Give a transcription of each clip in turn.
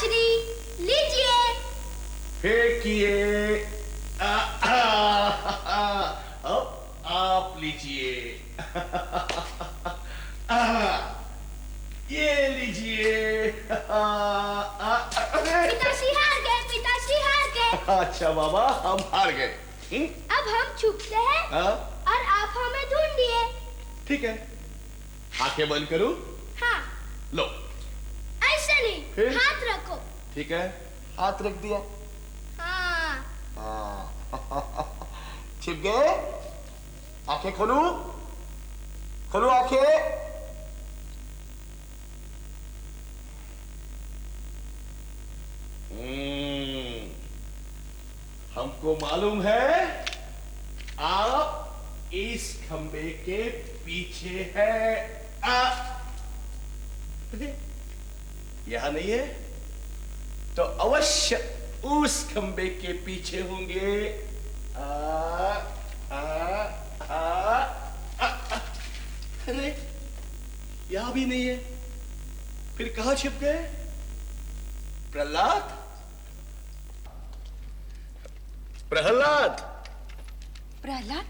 पिताश्री लीजिए। फेंकिए। अब आप लीजिए। ये लीजिए। पिताश्री हार गए, पिताश्री हार गए। अच्छा बाबा, हम हार गए। अब हम छुपते हैं और आप हमें ढूंढिए। ठीक है, आंखें बंद करूं? हाँ। लो। ऐसे नहीं, हाथ रखो। ठीक है, हाथ रख दिया। हाँ। छिप गए? आंखें खोलू? खोलू आंखें? हमको मालूम है आप इस खंबे के पीछे है। यहां नहीं है तो अवश्य उस खंबे के पीछे होंगे। अरे यहां भी नहीं है, फिर कहां छिप गए? प्रहलाद, प्रहलाद, प्रहलाद,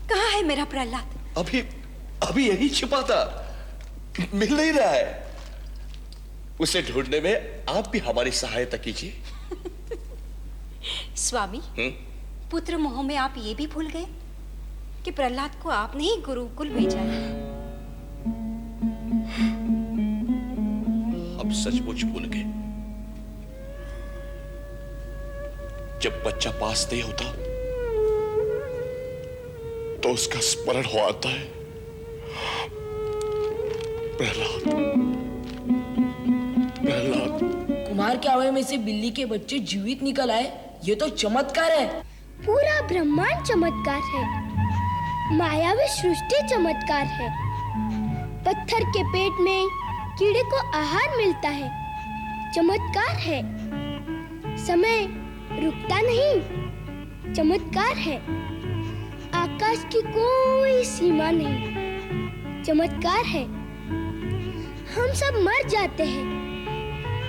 कहाँ है मेरा प्रहलाद? अभी यही छिपा था, मिल नहीं रहा है। उसे ढूंढने में आप भी हमारी सहायता कीजिए। स्वामी, पुत्र मोह में आप ये भी भूल गए कि प्रहलाद को आपने ही गुरुकुल भेजा है। हम सचमुच भूल गए। जब बच्चा पास नहीं होता तो उसका स्मरण हो आता है। प्रहलाद, प्रहलाद। कुमार के आवे में से बिल्ली के बच्चे जीवित निकल आए, ये तो चमत्कार है। पूरा ब्रह्मांड चमत्कार है, मायावी सृष्टि चमत्कार है। पत्थर के पेट में कीड़े को आहार मिलता है, चमत्कार है। समय रुकता नहीं, चमत्कार है। आकाश की कोई सीमा नहीं, चमत्कार है। हम सब मर जाते हैं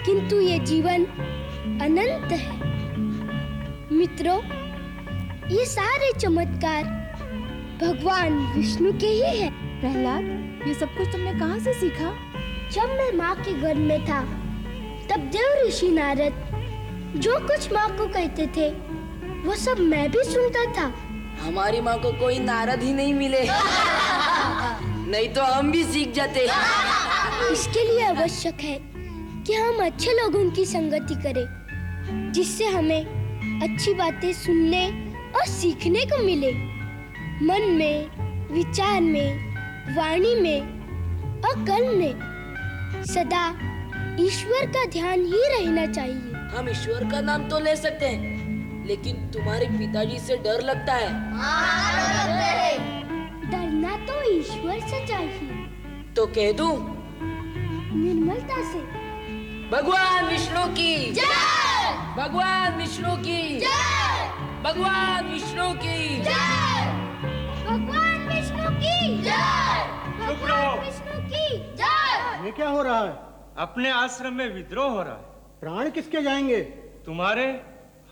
किंतु ये जीवन अनंत है। मित्रों, ये सारे चमत्कार भगवान विष्णु के ही है। प्रहलाद, ये सब कुछ तुमने कहाँ से सीखा? जब मैं माँ के गर्भ में था तब देव ऋषि नारद जो कुछ माँ को कहते थे वो सब मैं भी सुनता था। हमारी माँ को कोई नारद ही नहीं मिले, नहीं तो हम भी सीख जाते। इसके लिए आवश्यक है कि हम अच्छे लोगों की संगति करें, जिससे हमें अच्छी बातें सुनने और सीखने को मिले। मन में, विचार में, वाणी में और कर्म में सदा ईश्वर का ध्यान ही रहना चाहिए। हम ईश्वर का नाम तो ले सकते हैं, लेकिन तुम्हारे पिताजी से डर लगता है। डरना तो ईश्वर से चाहिए। तो कह दूं? निर्मलता से। भगवान विष्णु की जय! भगवान विष्णु की जय! भगवान विष्णु की जय! भगवान विष्णु की जय! भगवान विष्णु की जय! ये क्या हो रहा है? अपने आश्रम में विद्रोह हो रहा है। प्राण किसके जाएंगे? तुम्हारे,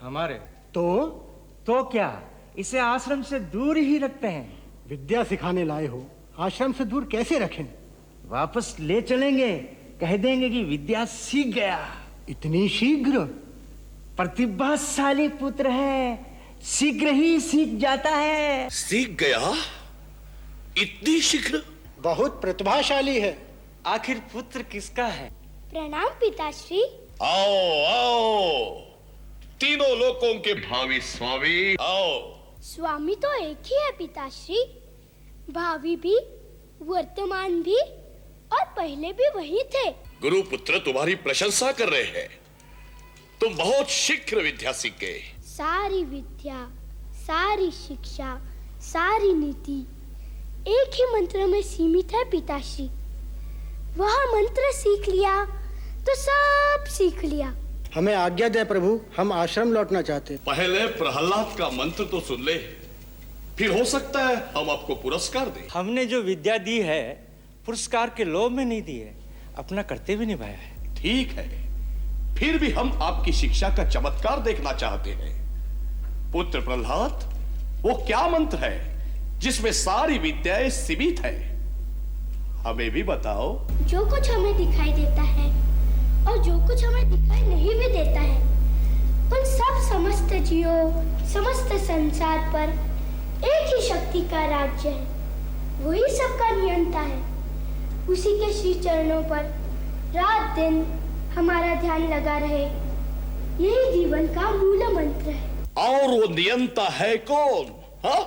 हमारे। तो क्या इसे आश्रम से दूर ही रखते हैं? विद्या सिखाने लाए हो, आश्रम से दूर कैसे रखें? वापस ले चलेंगे, कह देंगे कि विद्या सीख गया। इतनी शीघ्र? प्रतिभाशाली पुत्र है, शीघ्र ही सीख जाता है। सीख गया? इतनी शीघ्र? बहुत प्रतिभाशाली है। आखिर पुत्र किसका है? प्रणाम पिताश्री। आओ आओ, तीनों लोकों के भावी स्वामी, आओ। स्वामी तो एक ही है पिताश्री, भावी भी, वर्तमान भी और पहले भी वही थे। गुरुपुत्र तुम्हारी प्रशंसा कर रहे हैं। तुम बहुत शीघ्र विद्या सीख गए। सारी विद्या, सारी शिक्षा, सारी नीति एक ही मंत्र में सीमित है पिताश्री। वह मंत्र सीख लिया तो सब सीख लिया। हमें आज्ञा दे प्रभु, हम आश्रम लौटना चाहते। पहले प्रहलाद का मंत्र तो सुन ले, फिर हो सकता है हम आपको पुरस्कार दें। हमने जो विद्या दी है पुरस्कार के लोभ में नहीं दी है, अपना कर्तव्य निभाया है। ठीक है, फिर भी हम आपकी शिक्षा का चमत्कार देखना चाहते हैं। पुत्र प्रहलाद, वो क्या मंत्र है जिसमें सारी विद्याएं सीमित है? हमें भी बताओ। जो कुछ हमें दिखाई देता है और जो कुछ हमें दिखाई नहीं भी देता है, उन सब समस्त जीवों, समस्त संसार पर एक ही शक्ति का राज्य है। वही सबका नियंता है। उसी के श्री चरणों पर रात दिन हमारा ध्यान लगा रहे, यही जीवन का मूल मंत्र है। और वो नियंता है कौन? हाँ?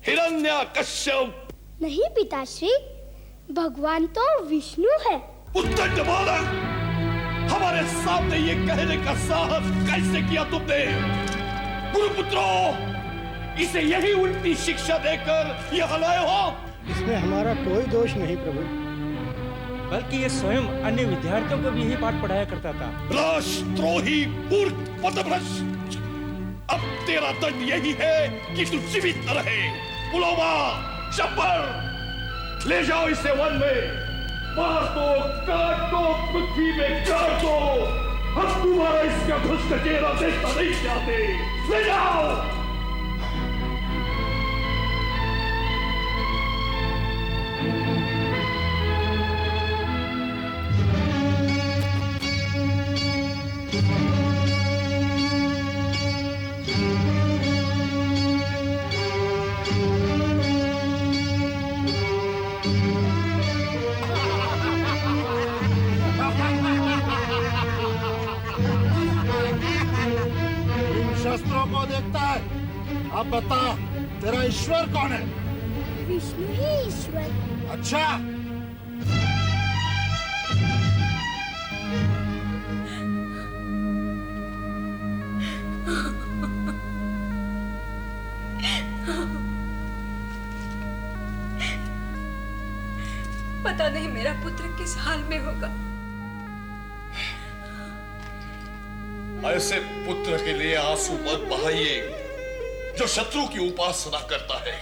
हिरण्यकश्यप? नहीं पिताश्री, भगवान तो विष्णु है। उद्दंड बालक, हमारे सामने ये कहने का साहस कैसे किया तुमने? गुरुपुत्रों, इसे यही उल्टी शिक्षा देकर यहाँ लाए हो? इसमें हमारा कोई दोष नहीं प्रभु। बल्कि ये स्वयं अन्य विद्यार्थियों को भी यही पाठ पढ़ाया करता था। राष्ट्रोही, मूर्ख, पदभ्रष्ट, अब तेरा दंड यही है कि तू जीवित न रहे। पुलोमा, शंबर, ले जाओ इसे वन में, मार दो, काट दो, पृथ्वी में गाड़ दो। हम तुम्हारा इसका भ्रष्ट चेहरा देखना नहीं चाहते। ले जाओ। शस्त्रों को देखता है। अब बता, तेरा ईश्वर कौन है? विष्णु ही ईश्वर। अच्छा, पता नहीं मेरा पुत्र किस हाल में होगा। ऐसे पुत्र के लिए आंसू मत बहाइए जो शत्रु की उपासना करता है।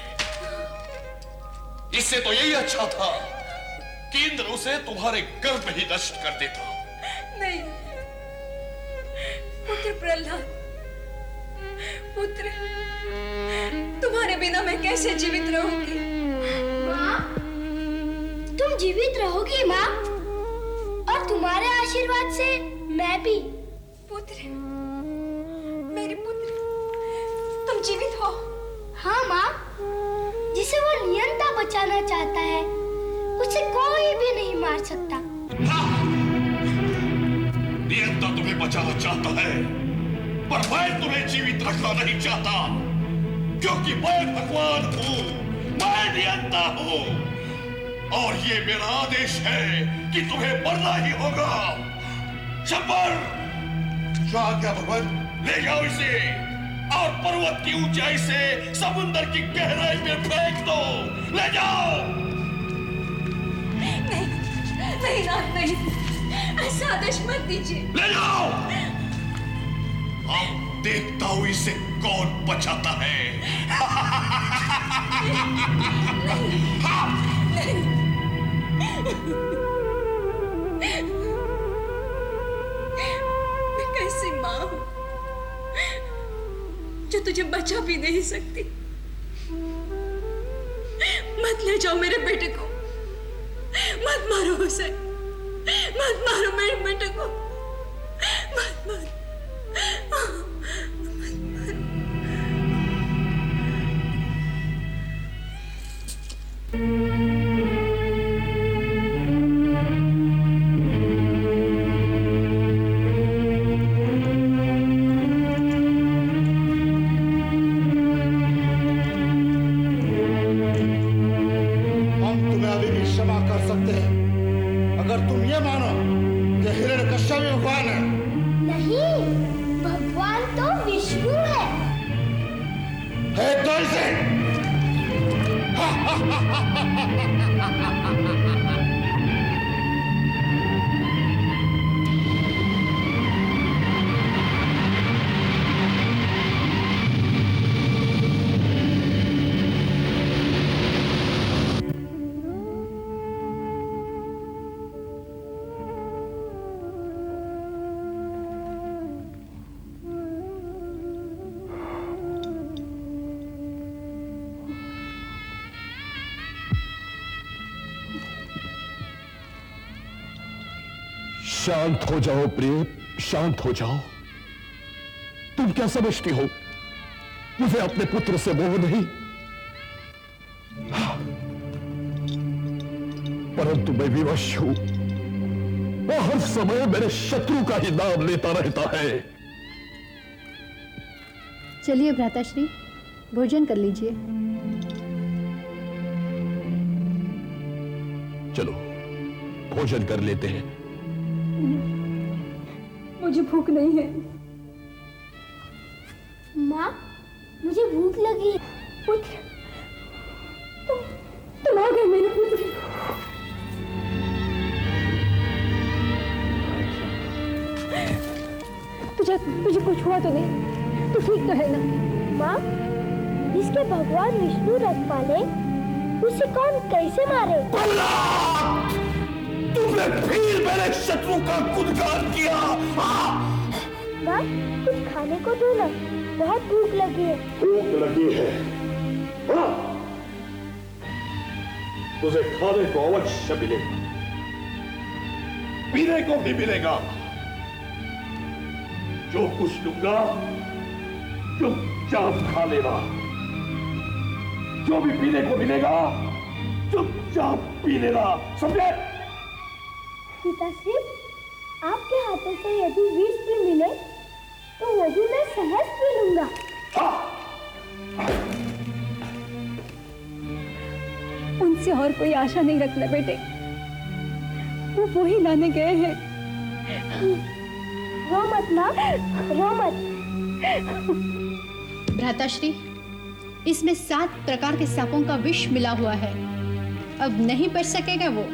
इससे तो यही अच्छा था कि इंद्र उसे तुम्हारे गर्भ में ही नष्ट कर देता। नहीं, पुत्र प्रहलाद, पुत्र, तुम्हारे बिना मैं कैसे जीवित रहूंगी? माँ, तुम जीवित रहोगी माँ, और तुम्हारे आशीर्वाद से मैं भी। पुत्र, मेरे पुत्र, तुम जीवित हो? हाँ माँ, जिसे वो नियंता बचाना चाहता है, उसे कोई भी नहीं मार सकता। हाँ, नियंता तुम्हें बचाना चाहता है, पर मैं तुम्हें जीवित रखना नहीं चाहता, क्योंकि मैं भगवान हूँ, मैं नियंता हूँ, और ये मेरा आदेश है कि तुम्हें मरना ही होगा। शंबर, जो आज्ञा भगवान, ले जाओ इसे और पर्वत की ऊंचाई से समुद्र की गहराई में फेंक दो। ले जाओ। नहीं, नहीं नाथ, नहीं, ऐसा आदेश मत दीजिए। ले जाओ। अब देखता हूं इसे कौन बचाता है। मैं कैसी माँ हूँ जो तुझे बचा भी नहीं सकती। मत ले जाओ मेरे बेटे को, मत मारो उसे, मत मारो मेरे बेटे को, मत मारो, मत मारो। शांत हो जाओ प्रिय, शांत हो जाओ। तुम क्या समझती हो, मुझे अपने पुत्र से मोह नहीं, परंतु मैं विवश हूं। वो हर समय मेरे शत्रु का ही नाम लेता रहता है। चलिए भ्राताश्री, भोजन कर लीजिए। चलो भोजन कर लेते हैं। मुझे भूख नहीं है। माँ, मुझे भूख लगी। पुत्र, तुम आ गए मेरे पुत्र। तुझे कुछ हुआ तो नहीं? तू ठीक तो है ना? माँ, जिसके भगवान विष्णु रख पाले उसे कौन कैसे मारे? तुमने फिर मेरे शत्रु का गुणगान किया। माँ, कुछ खाने को दो ना, बहुत भूख लगी है। भूख लगी है? हाँ, तुझे खाने को अवश्य मिलेगा, पीने को भी मिलेगा। जो कुछ दूंगा चुपचाप खा लेना। जो भी पीने को मिलेगा चुपचाप पी लेना, समझे? पिताश्री, आपके हाथों से यदि विष भी मिले तो वो भी मैं सहज पी लूंगा। उनसे और कोई आशा नहीं रखना बेटे, वो ही लाने गए हैं। रो मत माँ, रो मत। भ्राताश्री, इसमें 7 प्रकार के सांपों का विष मिला हुआ है। अब नहीं बच सकेगा वो।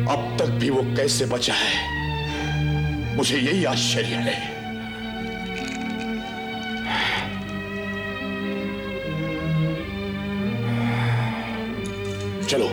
अब तक भी वो कैसे बचा है, मुझे यही आश्चर्य है। चलो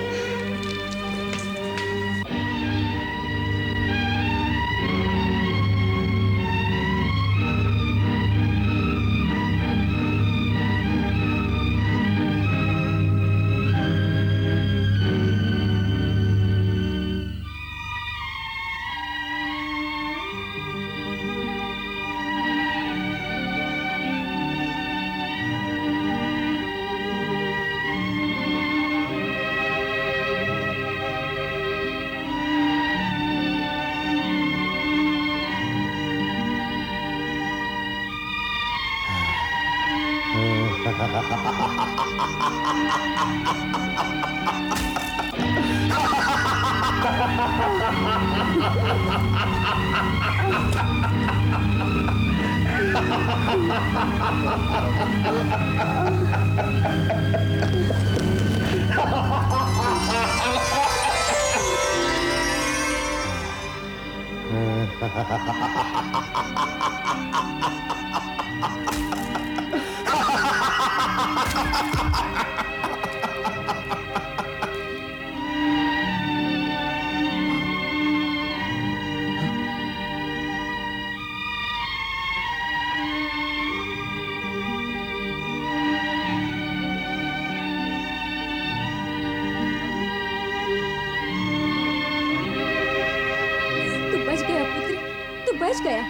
बच गया।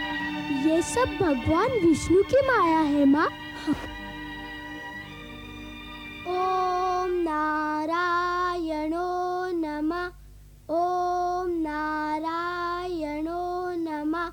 ये सब भगवान विष्णु की माया है माँ। ओम नारायणो नमः, ओम नारायणो नमः।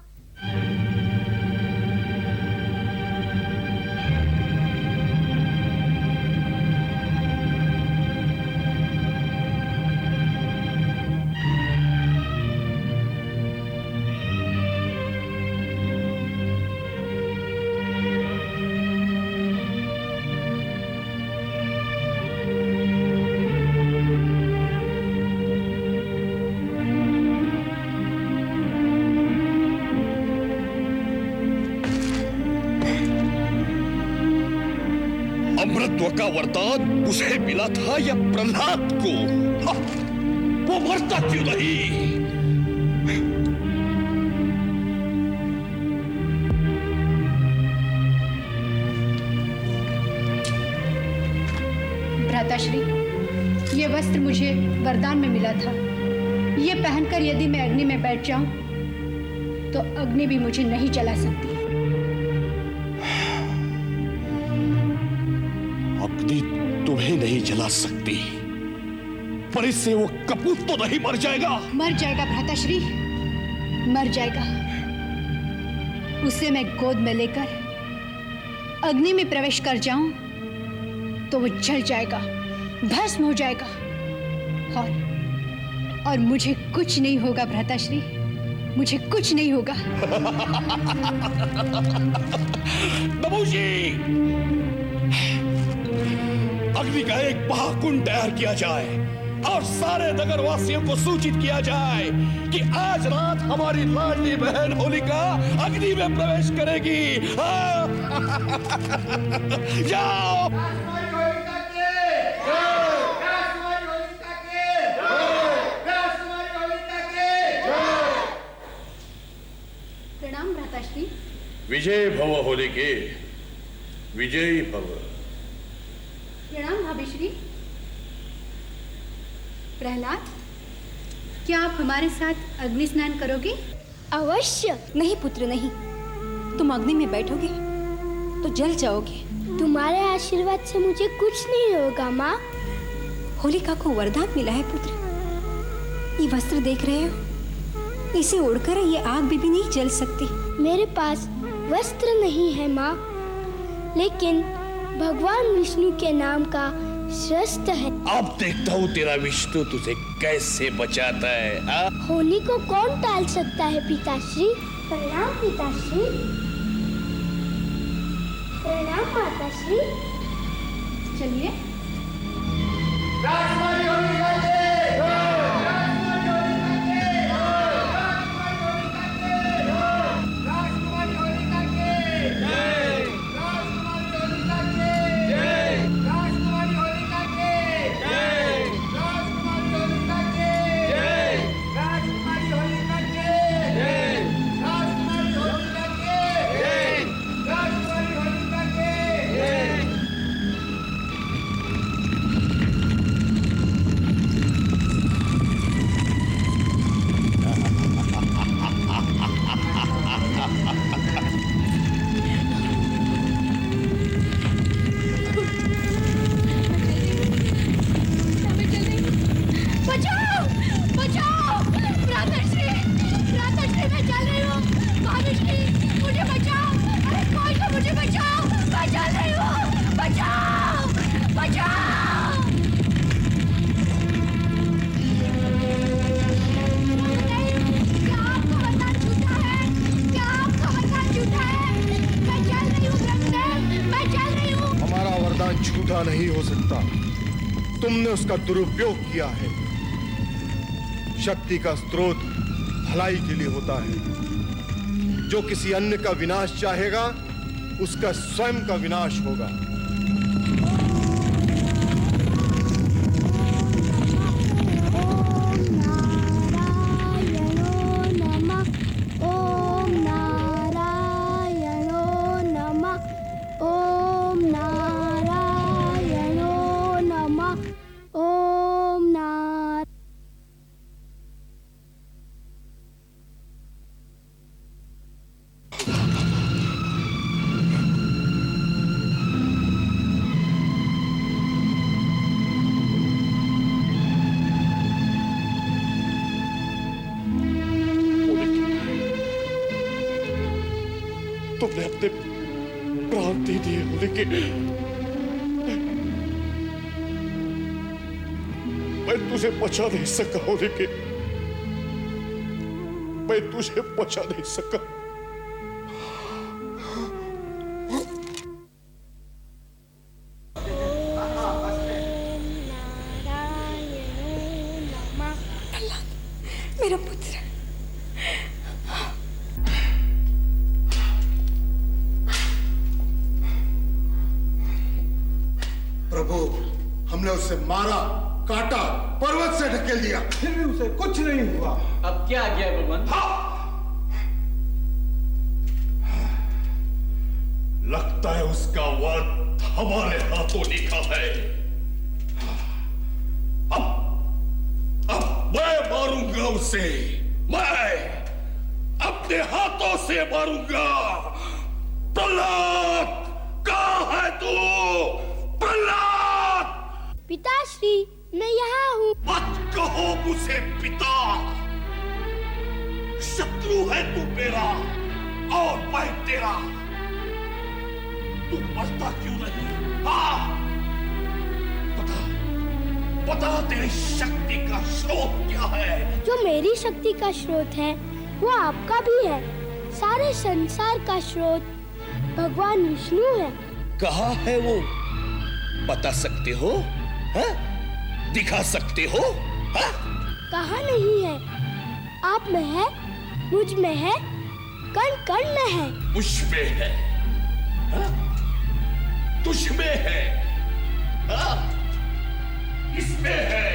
अमृतत्व का वरदान उसे मिला था या प्रहलाद को? वो मरता क्यों नहीं? भ्राताश्री, वस्त्र मुझे वरदान में मिला था। ये पहनकर यदि मैं अग्नि में बैठ जाऊं तो अग्नि भी मुझे नहीं जला सकती। अग्नि तुम्हें नहीं जला सकती, पर इससे वो कपूत तो नहीं मर जाएगा? मर जाएगा भ्राताश्री, मर जाएगा। उसे मैं गोद में लेकर अग्नि में प्रवेश कर जाऊं तो वो जल जाएगा, भस्म हो जाएगा, और मुझे कुछ नहीं होगा भ्राताश्री, मुझे कुछ नहीं होगा। नमूजी, अग्नि का एक महाकुंड तैयार किया जाए और सारे नगरवासियों को सूचित किया जाए कि आज रात हमारी लाडली बहन होलिका अग्नि में प्रवेश करेगी। जाओ। प्रणाम भ्राताश्री। विजय भव होलिके, विजयी भव। प्रणाम भाभीश्री। प्रहलाद, क्या आप हमारे साथ अग्नि स्नान करोगे? अवश्य। नहीं पुत्र नहीं, तुम अग्नि में बैठोगे तो जल जाओगे। तुम्हारे आशीर्वाद से मुझे कुछ नहीं होगा माँ। होलिका को वरदान मिला है पुत्र। ये वस्त्र देख रहे हो, इसे ओढ़कर ये आग भी नहीं जल सकती। मेरे पास वस्त्र नहीं है माँ, लेकिन भगवान विष्णु के नाम का शस्त्र है। अब देखता हूँ तेरा विष्णु तुझे कैसे बचाता है। होली को कौन टाल सकता है पिताश्री? प्रणाम पिताश्री। प्रणाम माताश्री। चलिए। झूठा नहीं हो सकता। तुमने उसका दुरुपयोग किया है। शक्ति का स्रोत भलाई के लिए होता है। जो किसी अन्य का विनाश चाहेगा, उसका स्वयं का विनाश होगा। तुमने अपने प्राण दे दिए, लेकिन मैं तुझे बचा नहीं सका, लेकिन मैं तुझे बचा नहीं सका। मेरा पुत्र। प्रभु, हमने उसे मारा, काटा, पर्वत से ढकेल दिया, फिर भी उसे कुछ नहीं हुआ। अब क्या आ गया भगवान? लगता है उसका वध हमारे हाथों लिखा है। अब मारूंगा उसे, मैं अपने हाथों से मारूंगा। प्रहलाद, कहाँ है तू? प्रहलाद! पिताश्री, मैं यहाँ हूँ। मत कहो मुझे पिता, शत्रु है तू मेरा और मैं तेरा। तू मरता क्यों नहीं? हाँ, बता तेरी शक्ति का स्रोत क्या है? जो मेरी शक्ति का स्रोत है वो आपका भी है। सारे संसार का स्रोत भगवान विष्णु है। कहाँ है वो? बता सकते हो? हा? दिखा सकते हो? हा? कहाँ नहीं है? आप में है, मुझ में है, कण कण में है। मुझ में है, हा? तुझ में है, हा? इसमें है,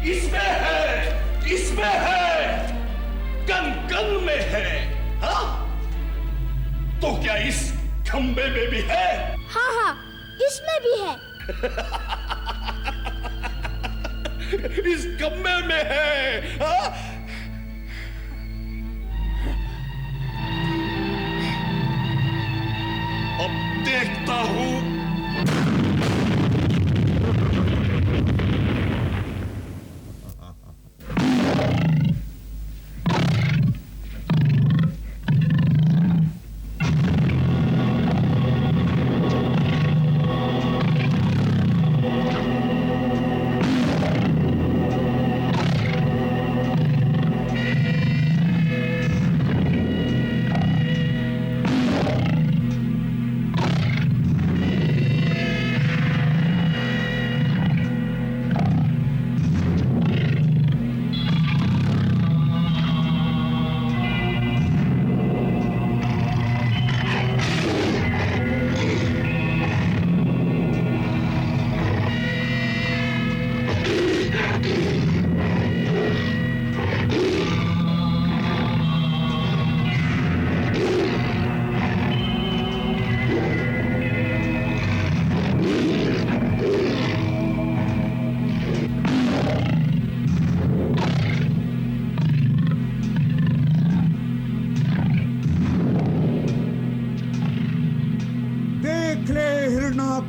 इसमें है, इसमें है, कण कण में है। हा? तो क्या इस खंबे में भी है? हाँ हाँ, इसमें भी है। इस खंबे में है। हा? अब देखता हूं।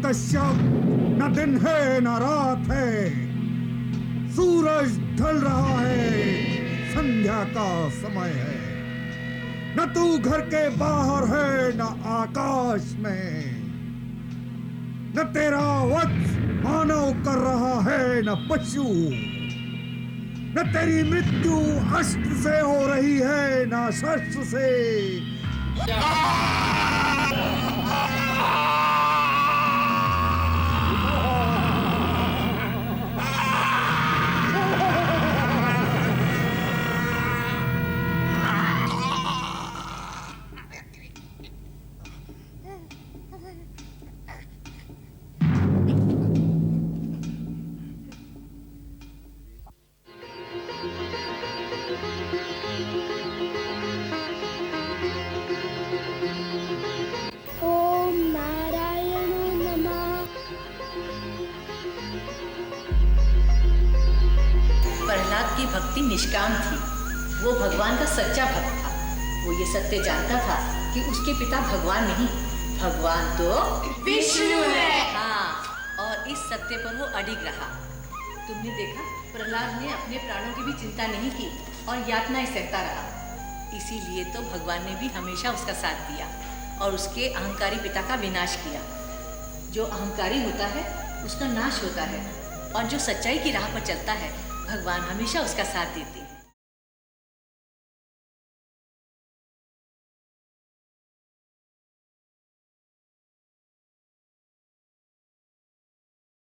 कश्यप, न दिन है न रात है, सूरज ढल रहा है, संध्या का समय है। न तू घर के बाहर है न आकाश में, न तेरा वध मानव कर रहा है न पशु, न तेरी मृत्यु अस्त्र से हो रही है न शस्त्र से। प्रहलाद की भक्ति निष्काम थी। वो भगवान का सच्चा भक्त था। वो ये सत्य जानता था कि उसके पिता भगवान नहीं, भगवान तो विष्णु है। हाँ, और इस सत्य पर वो अडिग रहा। तुमने देखा, प्रहलाद ने अपने प्राणों की भी चिंता नहीं की और यातनाएं सहता रहा। इसीलिए तो भगवान ने भी हमेशा उसका साथ दिया और उसके अहंकारी पिता का विनाश किया। जो अहंकारी होता है उसका नाश होता है, और जो सच्चाई की राह पर चलता है भगवान हमेशा उसका साथ देते हैं।